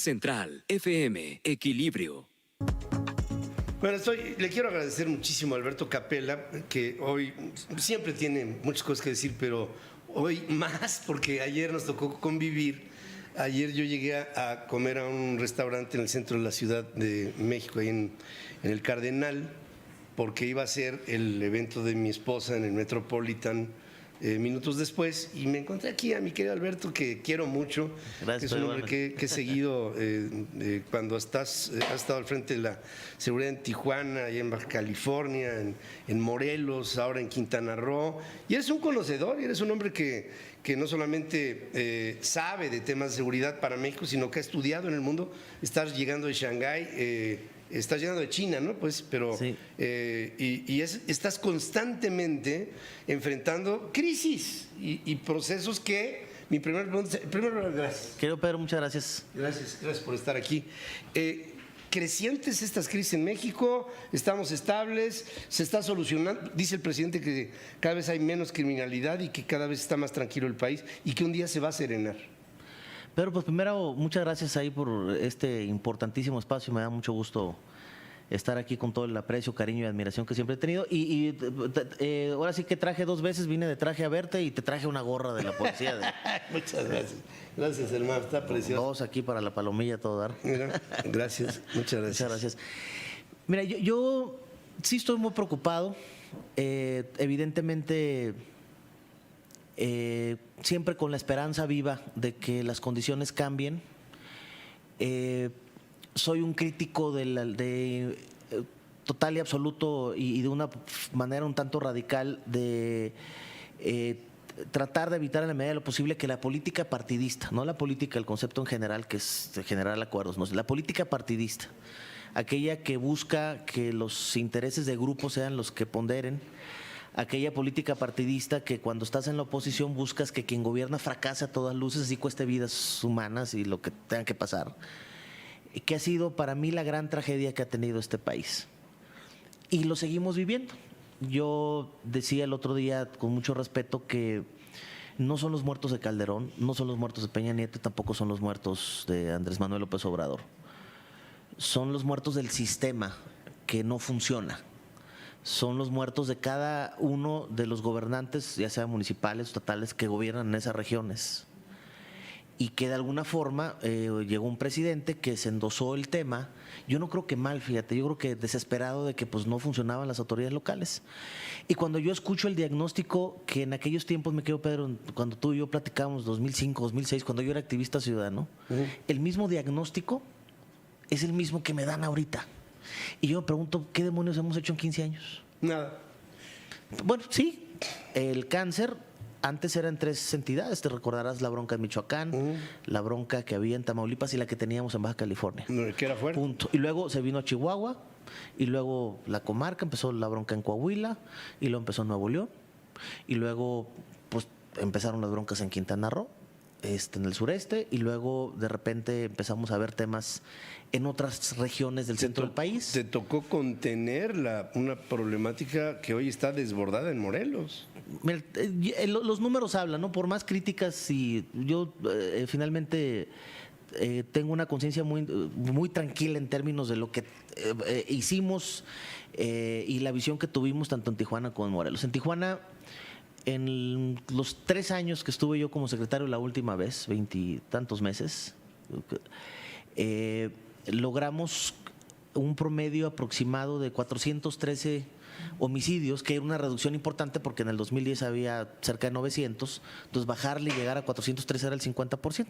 Central FM, Equilibrio. Bueno, le quiero agradecer muchísimo a Alberto Capella, que hoy siempre tiene muchas cosas que decir, pero hoy más porque ayer nos tocó convivir. Ayer yo llegué a comer a un restaurante en el centro de la Ciudad de México, ahí en el Cardenal, porque iba a ser el evento de mi esposa en el Metropolitan minutos después, y me encontré aquí a mi querido Alberto, que quiero mucho. Gracias, que es un hombre que he seguido cuando has estado al frente de la seguridad en Tijuana, y en Baja California, en Morelos, ahora en Quintana Roo, y eres un conocedor, y eres un hombre que no solamente sabe de temas de seguridad para México, sino que ha estudiado en el mundo. Estás llegando de Shanghái, estás llegando de China, ¿no? Pues, pero sí. Estás constantemente enfrentando crisis y procesos que mi primero, gracias. Querido Pedro, muchas gracias. Gracias por estar aquí. Crecientes estas crisis en México, estamos estables, se está solucionando. Dice el presidente que cada vez hay menos criminalidad y que cada vez está más tranquilo el país y que un día se va a serenar. Pero pues primero, muchas gracias ahí por este importantísimo espacio. Me da mucho gusto estar aquí con todo el aprecio, cariño y admiración que siempre he tenido. Y ahora sí que traje 2 veces, vine de traje a verte y te traje una gorra de la policía. Muchas gracias. Gracias, hermano, está precioso. 2 aquí para la palomilla, todo dar. Mira, gracias, muchas gracias. Muchas gracias. Mira, yo sí estoy muy preocupado. Evidentemente, siempre con la esperanza viva de que las condiciones cambien. Soy un crítico total y absoluto y de una manera un tanto radical de tratar de evitar en la medida de lo posible que la política partidista, no la política, el concepto en general que es generar acuerdos, no, la política partidista, aquella que busca que los intereses de grupos sean los que ponderen, aquella política partidista que cuando estás en la oposición buscas que quien gobierna fracase a todas luces, así cueste vidas humanas y lo que tenga que pasar, que ha sido para mí la gran tragedia que ha tenido este país. Y lo seguimos viviendo. Yo decía el otro día con mucho respeto que no son los muertos de Calderón, no son los muertos de Peña Nieto, tampoco son los muertos de Andrés Manuel López Obrador. Son los muertos del sistema que no funciona. Son los muertos de cada uno de los gobernantes, ya sea municipales o estatales, que gobiernan en esas regiones. Y que de alguna forma llegó un presidente que se endosó el tema. Yo no creo que mal, fíjate, yo creo que desesperado de que pues no funcionaban las autoridades locales. Y cuando yo escucho el diagnóstico que en aquellos tiempos, me quedo Pedro, cuando tú y yo platicábamos 2005, 2006, cuando yo era activista ciudadano, el mismo diagnóstico es el mismo que me dan ahorita. Y yo me pregunto, ¿qué demonios hemos hecho en 15 años? Nada. Bueno, sí, el cáncer antes era en 3 entidades, te recordarás la bronca en Michoacán, la bronca que había en Tamaulipas y la que teníamos en Baja California. ¿Qué era fuerte? Punto. Y luego se vino a Chihuahua, y luego la comarca, empezó la bronca en Coahuila, y luego empezó en Nuevo León, y luego pues empezaron las broncas en Quintana Roo, en el sureste, y luego de repente empezamos a ver temas en otras regiones del centro del país. Te tocó contener una problemática que hoy está desbordada en Morelos. Mira, los números hablan, ¿no? Por más críticas, y yo finalmente tengo una conciencia muy tranquila en términos de lo que hicimos y la visión que tuvimos tanto en Tijuana como en Morelos. En Tijuana, en los 3 años que estuve yo como secretario la última vez, 20 y tantos meses, logramos un promedio aproximado de 413 homicidios, que era una reducción importante porque en el 2010 había cerca de 900, entonces bajarle y llegar a 413 era el 50%,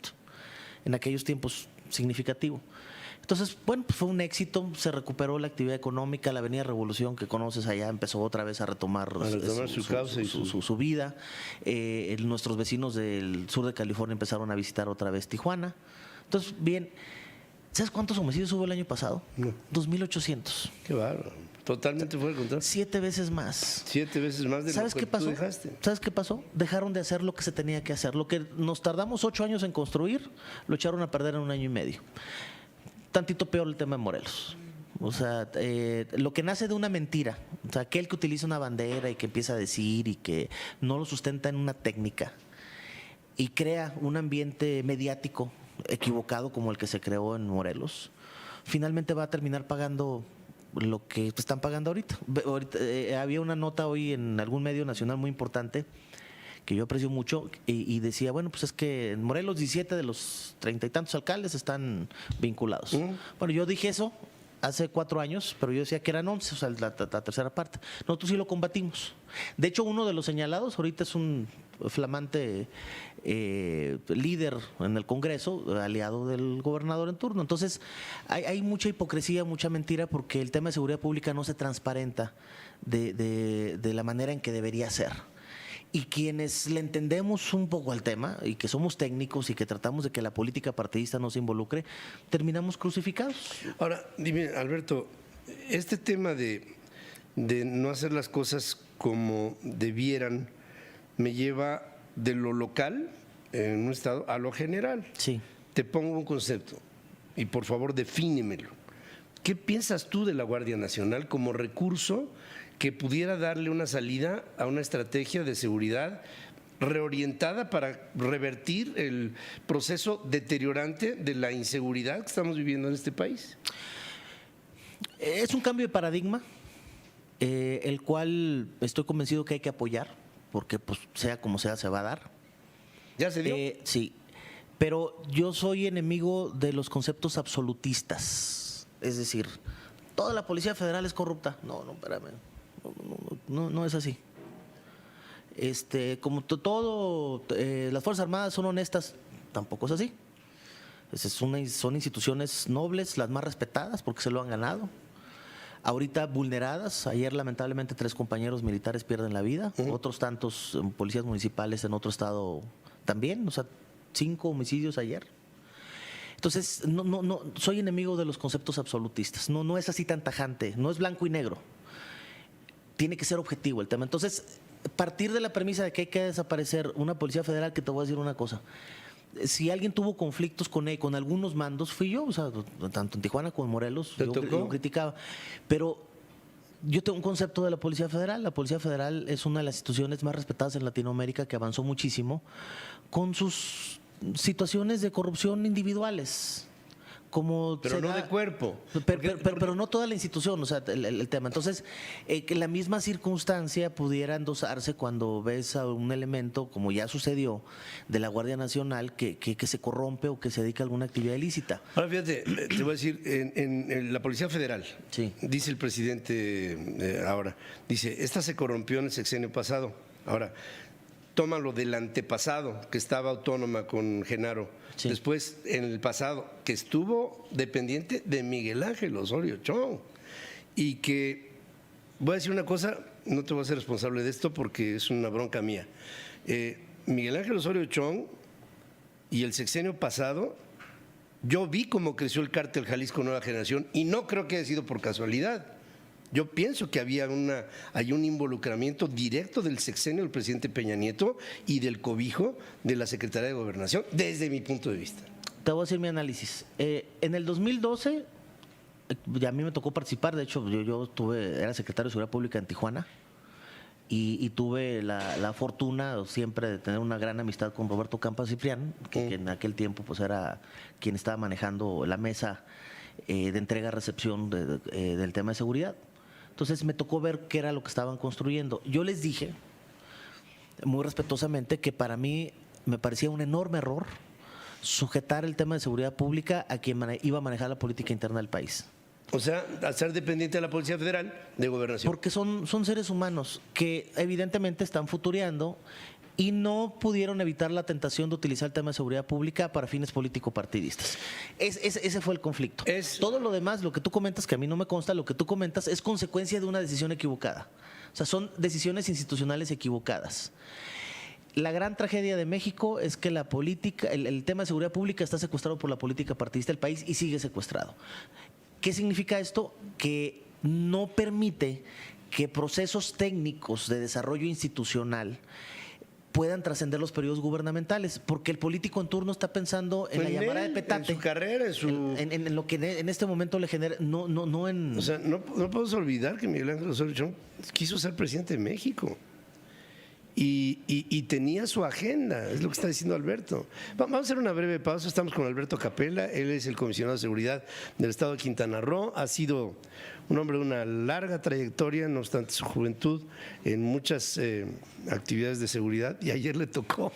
en aquellos tiempos significativo. Entonces, bueno, pues fue un éxito, se recuperó la actividad económica, la Avenida Revolución que conoces allá empezó otra vez a retomar su causa y su vida. Nuestros vecinos del sur de California empezaron a visitar otra vez Tijuana. Entonces, bien, ¿sabes cuántos homicidios hubo el año pasado? No. 2,800. Qué bárbaro. Totalmente fuera de control. 7 veces más. 7 veces más de ¿Sabes lo que qué pasó? tú dejaste. ¿Sabes qué pasó? Dejaron de hacer lo que se tenía que hacer. Lo que nos tardamos 8 años en construir, lo echaron a perder en 1 año y medio. Tantito peor el tema de Morelos. O sea, lo que nace de una mentira, o sea, aquel que utiliza una bandera y que empieza a decir y que no lo sustenta en una técnica y crea un ambiente mediático equivocado como el que se creó en Morelos, finalmente va a terminar pagando lo que están pagando ahorita. Había una nota hoy en algún medio nacional muy importante que yo aprecio mucho y decía, bueno, pues es que en Morelos 17 de los 30 y tantos alcaldes están vinculados. Bueno, yo dije eso hace 4 años, pero yo decía que eran 11, o sea, la tercera parte. Nosotros sí lo combatimos. De hecho, uno de los señalados ahorita es un flamante líder en el Congreso, aliado del gobernador en turno. Entonces, hay mucha hipocresía, mucha mentira, porque el tema de seguridad pública no se transparenta de la manera en que debería ser. Y quienes le entendemos un poco al tema y que somos técnicos y que tratamos de que la política partidista no se involucre, terminamos crucificados. Ahora, dime, Alberto, este tema de no hacer las cosas como debieran me lleva de lo local en un estado a lo general. Sí. Te pongo un concepto y por favor defínemelo. ¿Qué piensas tú de la Guardia Nacional como recurso que pudiera darle una salida a una estrategia de seguridad reorientada para revertir el proceso deteriorante de la inseguridad que estamos viviendo en este país? Es un cambio de paradigma, el cual estoy convencido que hay que apoyar, porque pues sea como sea se va a dar. ¿Ya se dio? Sí, pero yo soy enemigo de los conceptos absolutistas, es decir, toda la Policía Federal es corrupta. No, espérame. No es así. Como todo, las Fuerzas Armadas son honestas, tampoco es así. Son instituciones nobles, las más respetadas porque se lo han ganado. Ahorita vulneradas, ayer lamentablemente 3 compañeros militares pierden la vida, otros tantos policías municipales en otro estado también, o sea, 5 homicidios ayer. Entonces, no, soy enemigo de los conceptos absolutistas, no es así tan tajante, no es blanco y negro. Tiene que ser objetivo el tema. Entonces, partir de la premisa de que hay que desaparecer una Policía Federal, que te voy a decir una cosa. Si alguien tuvo conflictos con algunos mandos, fui yo, o sea, tanto en Tijuana como en Morelos, yo criticaba. Pero yo tengo un concepto de la Policía Federal. La Policía Federal es una de las instituciones más respetadas en Latinoamérica, que avanzó muchísimo con sus situaciones de corrupción individuales. Pero no de cuerpo. Pero no toda la institución, o sea, el tema. Entonces, que la misma circunstancia pudiera endosarse cuando ves a un elemento, como ya sucedió, de la Guardia Nacional, que se corrompe o que se dedica a alguna actividad ilícita. Ahora, fíjate, te voy a decir, en la Policía Federal, sí, dice el presidente ahora, dice, esta se corrompió en el sexenio pasado. Ahora, tómalo del antepasado, que estaba autónoma con Genaro. Sí. Después, en el pasado, que estuvo dependiente de Miguel Ángel Osorio Chong. Y que, voy a decir una cosa, no te voy a ser responsable de esto porque es una bronca mía. Miguel Ángel Osorio Chong y el sexenio pasado, yo vi cómo creció el cártel Jalisco Nueva Generación y no creo que haya sido por casualidad. Yo pienso que hay un involucramiento directo del sexenio del presidente Peña Nieto y del cobijo de la Secretaría de Gobernación, desde mi punto de vista. Te voy a decir mi análisis. En el 2012, ya a mí me tocó participar, de hecho yo era secretario de Seguridad Pública en Tijuana y tuve la fortuna siempre de tener una gran amistad con Roberto Campa Ciprián, que en aquel tiempo pues era quien estaba manejando la mesa de entrega-recepción del tema de seguridad. Entonces me tocó ver qué era lo que estaban construyendo. Yo les dije, muy respetuosamente, que para mí me parecía un enorme error sujetar el tema de seguridad pública a quien iba a manejar la política interna del país. O sea, al ser dependiente de la Policía Federal de Gobernación. Porque son seres humanos que evidentemente están futureando y no pudieron evitar la tentación de utilizar el tema de seguridad pública para fines político-partidistas. Ese fue el conflicto. Todo lo demás, lo que tú comentas, que a mí no me consta, lo que tú comentas es consecuencia de una decisión equivocada. O sea, son decisiones institucionales equivocadas. La gran tragedia de México es que la política, el tema de seguridad pública está secuestrado por la política partidista del país y sigue secuestrado. ¿Qué significa esto? Que no permite que procesos técnicos de desarrollo institucional puedan trascender los periodos gubernamentales, porque el político en turno está pensando en la llamada de petate. En su carrera, en lo que en este momento le genera, no en... O sea, no podemos olvidar que Miguel Ángel Osorio Chong quiso ser presidente de México. y tenía su agenda, es lo que está diciendo Alberto. Vamos a hacer una breve pausa, estamos con Alberto Capella, él es el comisionado de seguridad del estado de Quintana Roo, ha sido un hombre de una larga trayectoria, no obstante su juventud, en muchas actividades de seguridad, y ayer le tocó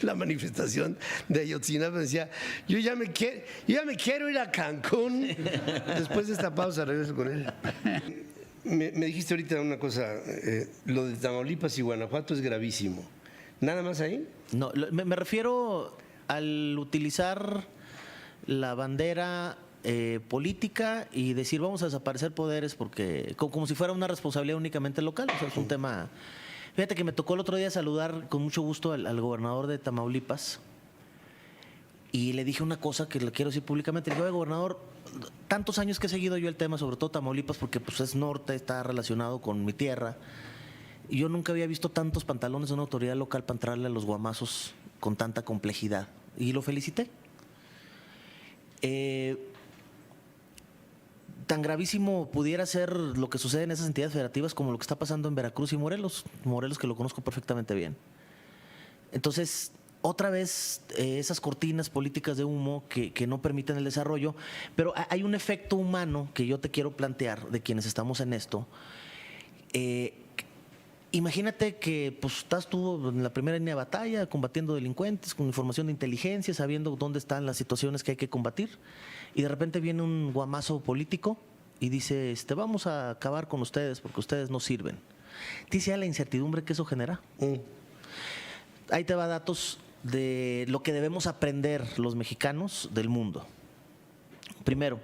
la manifestación de Ayotzinapa, decía, yo ya me quiero ir a Cancún. Después de esta pausa regreso con él. Me dijiste ahorita una cosa, lo de Tamaulipas y Guanajuato es gravísimo. ¿Nada más ahí? No, me refiero al utilizar la bandera política y decir vamos a desaparecer poderes porque como si fuera una responsabilidad únicamente local. O sea, es un tema. Fíjate que me tocó el otro día saludar con mucho gusto al gobernador de Tamaulipas y le dije una cosa que le quiero decir públicamente. Le dije, gobernador, tantos años que he seguido yo el tema, sobre todo Tamaulipas, porque pues es norte, está relacionado con mi tierra. Y yo nunca había visto tantos pantalones de una autoridad local para entrarle a los guamazos con tanta complejidad. Y lo felicité. Tan gravísimo pudiera ser lo que sucede en esas entidades federativas como lo que está pasando en Veracruz y Morelos. Morelos, que lo conozco perfectamente bien. Entonces, otra vez esas cortinas políticas de humo que no permiten el desarrollo, pero hay un efecto humano que yo te quiero plantear de quienes estamos en esto. Imagínate que pues, estás tú en la primera línea de batalla combatiendo delincuentes con información de inteligencia, sabiendo dónde están las situaciones que hay que combatir, y de repente viene un guamazo político y dice, vamos a acabar con ustedes porque ustedes no sirven. Dice la incertidumbre que eso genera. Ahí te va datos de lo que debemos aprender los mexicanos del mundo. Primero,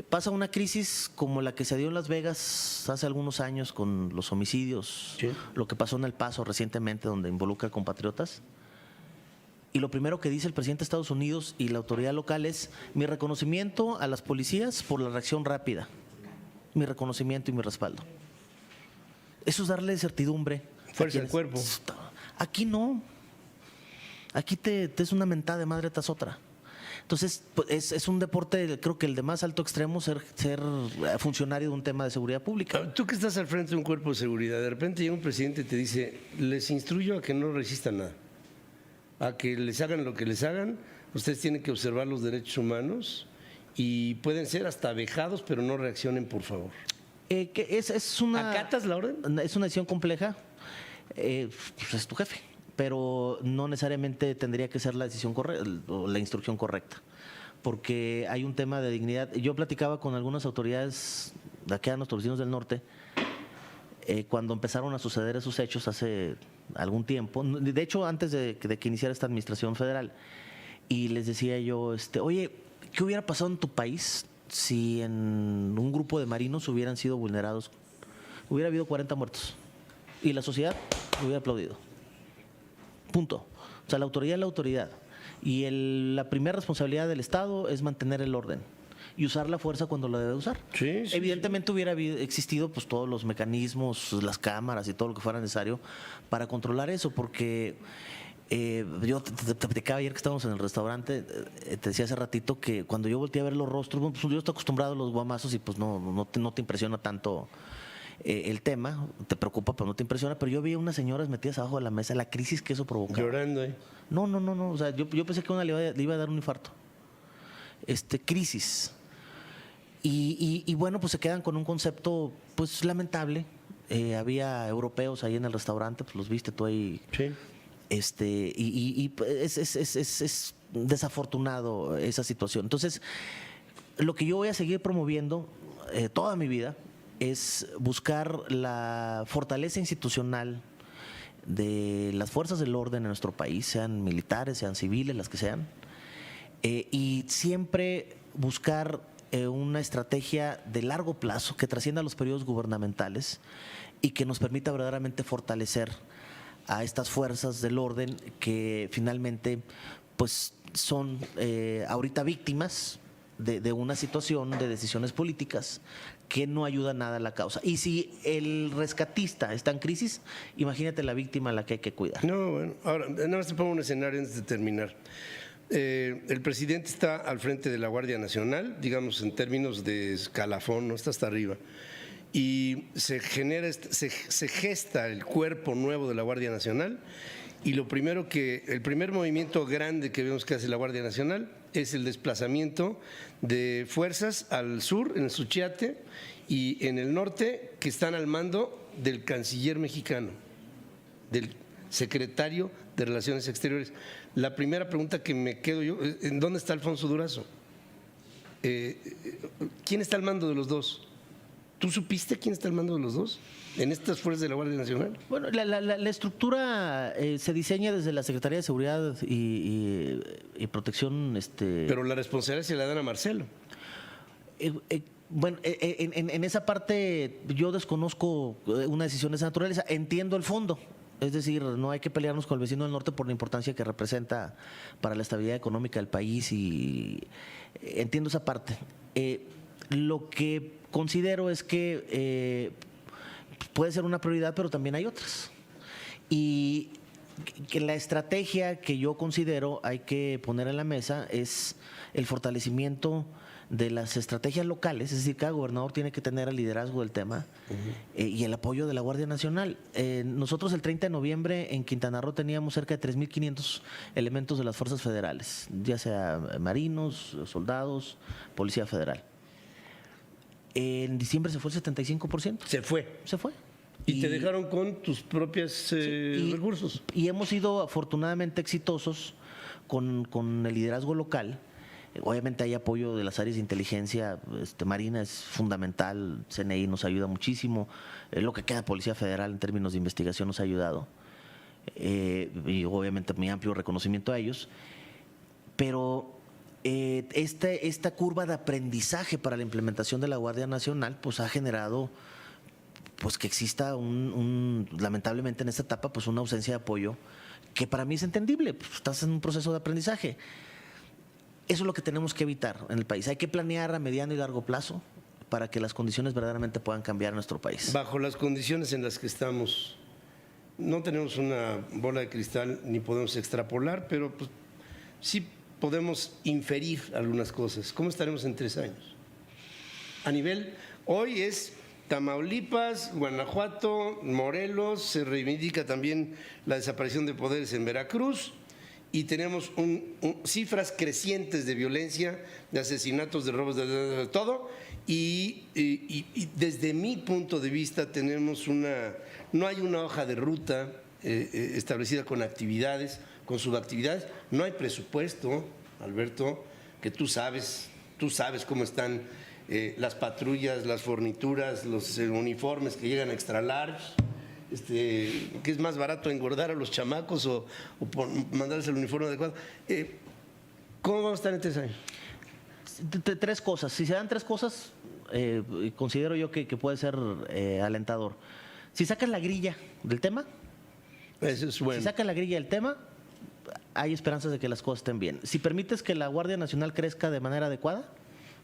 pasa una crisis como la que se dio en Las Vegas hace algunos años con los homicidios, sí, lo que pasó en El Paso recientemente donde involucra a compatriotas. Y lo primero que dice el presidente de Estados Unidos y la autoridad local es mi reconocimiento a las policías por la reacción rápida, mi reconocimiento y mi respaldo. Eso es darle certidumbre. Fuerza al cuerpo. Aquí no. Aquí te es una mentada de madre tras otra. Entonces, pues, es un deporte, creo que el de más alto extremo, ser funcionario de un tema de seguridad pública. Tú que estás al frente de un cuerpo de seguridad, de repente llega un presidente y te dice, les instruyo a que no resistan nada, a que les hagan lo que les hagan, ustedes tienen que observar los derechos humanos y pueden ser hasta vejados, pero no reaccionen, por favor. ¿Acatas la orden? Es una decisión compleja, pues es tu jefe, pero no necesariamente tendría que ser la decisión correcta o la instrucción correcta, porque hay un tema de dignidad. Yo platicaba con algunas autoridades de aquí a nuestros vecinos del norte cuando empezaron a suceder esos hechos hace algún tiempo, de hecho antes de que iniciara esta administración federal, y les decía yo, oye, ¿qué hubiera pasado en tu país si en un grupo de marinos hubieran sido vulnerados? Hubiera habido 40 muertos y la sociedad hubiera aplaudido. Punto. O sea, la autoridad es la autoridad y la primera responsabilidad del Estado es mantener el orden y usar la fuerza cuando la debe usar. Sí, evidentemente hubiera existido pues todos los mecanismos, las cámaras y todo lo que fuera necesario para controlar eso, porque yo te platicaba ayer que estábamos en el restaurante, te decía hace ratito que cuando yo volteé a ver los rostros, pues yo estoy acostumbrado a los guamazos y pues no te impresiona tanto el tema, te preocupa pero no te impresiona, pero yo vi unas señoras metidas abajo de la mesa, la crisis que eso provocaba. Llorando, No, o sea, yo pensé que una le iba a dar un infarto. Crisis. Y bueno, pues se quedan con un concepto pues lamentable. Había europeos ahí en el restaurante, pues los viste tú ahí. Sí. Y es desafortunado esa situación. Entonces, lo que yo voy a seguir promoviendo toda mi vida es buscar la fortaleza institucional de las fuerzas del orden en nuestro país, sean militares, sean civiles, las que sean, y siempre buscar una estrategia de largo plazo que trascienda los periodos gubernamentales y que nos permita verdaderamente fortalecer a estas fuerzas del orden que finalmente pues son ahorita víctimas de una situación de decisiones políticas que no ayuda nada a la causa. Y si el rescatista está en crisis, imagínate la víctima a la que hay que cuidar. No, bueno, ahora nada más te pongo un escenario antes de terminar. El presidente está al frente de la Guardia Nacional, digamos en términos de escalafón, no está hasta arriba. y se genera, se gesta el cuerpo nuevo de la Guardia Nacional. Y el primer movimiento grande que vemos que hace la Guardia Nacional es el desplazamiento de fuerzas al sur, en el Suchiate, y en el norte, que están al mando del canciller mexicano, del secretario de Relaciones Exteriores. La primera pregunta que me quedo yo, ¿en dónde está Alfonso Durazo? ¿Quién está al mando de los dos? ¿Tú supiste quién está al mando de los dos en estas fuerzas de la Guardia Nacional? Bueno, la estructura se diseña desde la Secretaría de Seguridad y Protección. Pero la responsabilidad se la dan a Marcelo. Bueno, en esa parte yo desconozco una decisión de esa naturaleza. Entiendo el fondo. Es decir, no hay que pelearnos con el vecino del norte por la importancia que representa para la estabilidad económica del país, y entiendo esa parte. Lo que considero es que puede ser una prioridad, pero también hay otras. Y que la estrategia que yo considero hay que poner en la mesa es el fortalecimiento de las estrategias locales, es decir, cada gobernador tiene que tener el liderazgo del tema y el apoyo de la Guardia Nacional. Nosotros el 30 de noviembre en Quintana Roo teníamos cerca de 3.500 elementos de las fuerzas federales, ya sea marinos, soldados, Policía Federal. En diciembre se fue el 75%. Se fue. Se fue. Y te dejaron con tus propios recursos. Y hemos sido afortunadamente exitosos con el liderazgo local. Obviamente hay apoyo de las áreas de inteligencia, Marina es fundamental, CNI nos ayuda muchísimo, lo que queda de Policía Federal en términos de investigación nos ha ayudado, y obviamente mi amplio reconocimiento a ellos, pero esta curva de aprendizaje para la implementación de la Guardia Nacional pues ha generado pues que exista lamentablemente en esta etapa pues una ausencia de apoyo que para mí es entendible, pues, estás en un proceso de aprendizaje. Eso es lo que tenemos que evitar en el país. Hay que planear a mediano y largo plazo para que las condiciones verdaderamente puedan cambiar en nuestro país. Bajo las condiciones en las que estamos, no tenemos una bola de cristal ni podemos extrapolar, pero pues, sí podemos inferir algunas cosas. ¿Cómo estaremos en 3 años? A nivel, hoy es Tamaulipas, Guanajuato, Morelos, se reivindica también la desaparición de poderes en Veracruz, y tenemos cifras crecientes de violencia, de asesinatos, de robos, de todo, y desde mi punto de vista tenemos no hay una hoja de ruta establecida con actividades, con subactividades, no hay presupuesto, Alberto, que tú sabes cómo están las patrullas, las fornituras, los uniformes que llegan a extra large. Que es más barato engordar a los chamacos o mandarles el uniforme adecuado. ¿Cómo vamos a estar en 3 años? 3 cosas. Si se dan 3 cosas, considero yo que puede ser alentador. Si sacan la grilla del tema, eso es bueno. Si sacan la grilla del tema, hay esperanzas de que las cosas estén bien. Si permites que la Guardia Nacional crezca de manera adecuada,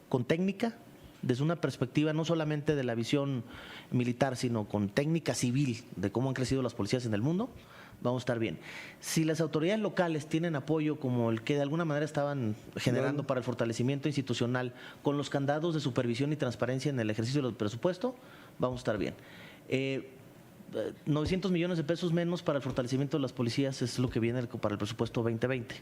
con técnica, desde una perspectiva no solamente de la visión militar, sino con técnica civil de cómo han crecido las policías en el mundo, vamos a estar bien. Si las autoridades locales tienen apoyo como el que de alguna manera estaban generando para el fortalecimiento institucional, con los candados de supervisión y transparencia en el ejercicio del presupuesto, vamos a estar bien. 900 millones de pesos menos para el fortalecimiento de las policías es lo que viene para el presupuesto 2020.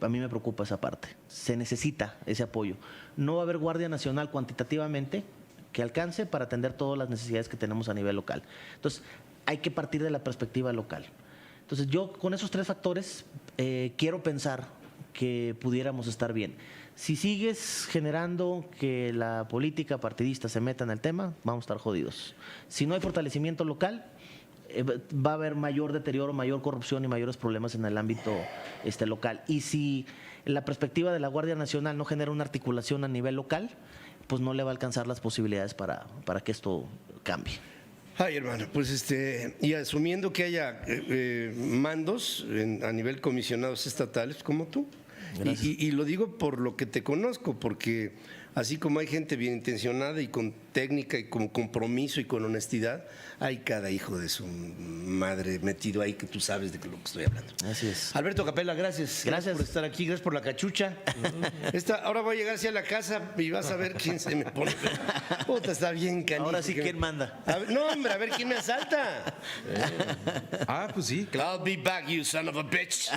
A mí me preocupa esa parte. Se necesita ese apoyo. No va a haber Guardia Nacional cuantitativamente que alcance para atender todas las necesidades que tenemos a nivel local. Entonces, hay que partir de la perspectiva local. Entonces, yo con esos 3 factores quiero pensar que pudiéramos estar bien. Si sigues generando que la política partidista se meta en el tema, vamos a estar jodidos. Si no hay fortalecimiento local, va a haber mayor deterioro, mayor corrupción y mayores problemas en el ámbito local. Y si la perspectiva de la Guardia Nacional no genera una articulación a nivel local, pues no le va a alcanzar las posibilidades para que esto cambie. Ay, hermano, pues y asumiendo que haya mandos a nivel comisionados estatales como tú, Y lo digo por lo que te conozco, porque así como hay gente bien intencionada y con técnica y con compromiso y con honestidad, hay cada hijo de su madre metido ahí que tú sabes de lo que estoy hablando. Así es. Alberto Capela, gracias. Gracias. Por estar aquí, gracias por la cachucha. Ahora voy a llegar hacia la casa y vas a ver quién se me pone. Puta, está bien canijo. Ahora sí, ¿quién manda? No, hombre, a ver quién me asalta. Pues sí, claro. I'll be back, you son of a bitch.